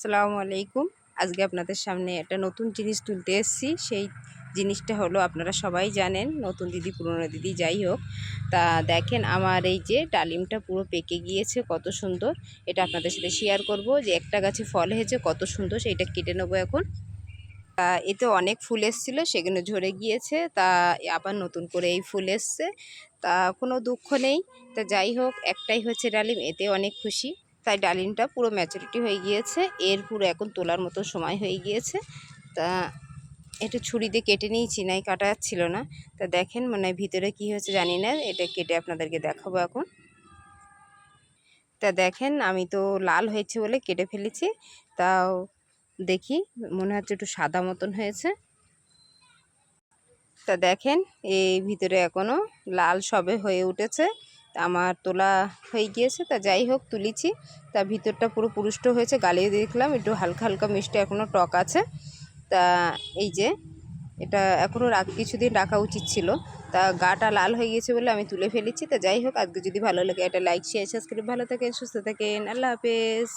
আসসালামু আলাইকুম। আজকে আপনাদের সামনে একটা নতুন জিনিস তুলতে এসেছি। সেই জিনিসটা হলো আপনারা সবাই জানেন, নতুন দিদি পুরনো দিদি যাই হোক। তা দেখেন আমার এই যে ডালিমটা পুরো পেকে গিয়েছে, কত সুন্দর। এটা আপনাদের সাথে শেয়ার করব যে একটা গাছে ফল হয়েছে কত সুন্দর, সেইটা কেটে নেবো এখন। তা এতে অনেক ফুল এসেছিলো, সেগুলো ঝরে গিয়েছে। তা আবার নতুন করে এই ফুল এসছে, তা কোনো দুঃখ নেই। তা যাই হোক, একটাই হচ্ছে ডালিম, এতে অনেক খুশি। তাই ডালিমটা পুরো ম্যাচুরিটি হয়ে গিয়েছে, এর পুরো এখন তোলার মতো সময় হয়ে গিয়েছে। তা একটু ছুরি দিয়ে কেটে নিয়েছি, নাই কাটা যাচ্ছিল না। তা দেখেন মানে ভিতরে কি হয়েছে জানি না, এটা কেটে আপনাদেরকে দেখাবো এখন। তা দেখেন আমি তো লাল হয়েছে বলে কেটে ফেলেছি, তাও দেখি মনে হচ্ছে একটু সাদা মতন হয়েছে। তা দেখেন এই ভিতরে এখনো লাল সবে হয়ে উঠেছে। তা আমার তোলা হয়ে গিয়েছে, তা যাই হোক তুলেছি। তা ভিতরটা পুরো পুরুষ্ট হয়েছে, গালিয়ে দেখলাম একটু হালকা হালকা মিষ্টি, এখনও টক আছে। তা এই যে এটা এখনও কিছুদিন রাখা উচিত ছিল। তা গাটা লাল হয়ে গিয়েছে বলে আমি তুলে ফেলেছি। তা যাই হোক, আজকে যদি ভালো লাগে এটা লাইক শেয়ার সাবস্ক্রাইব। ভালো থাকেন, সুস্থ থাকেন, আল্লাহ হাফেজ।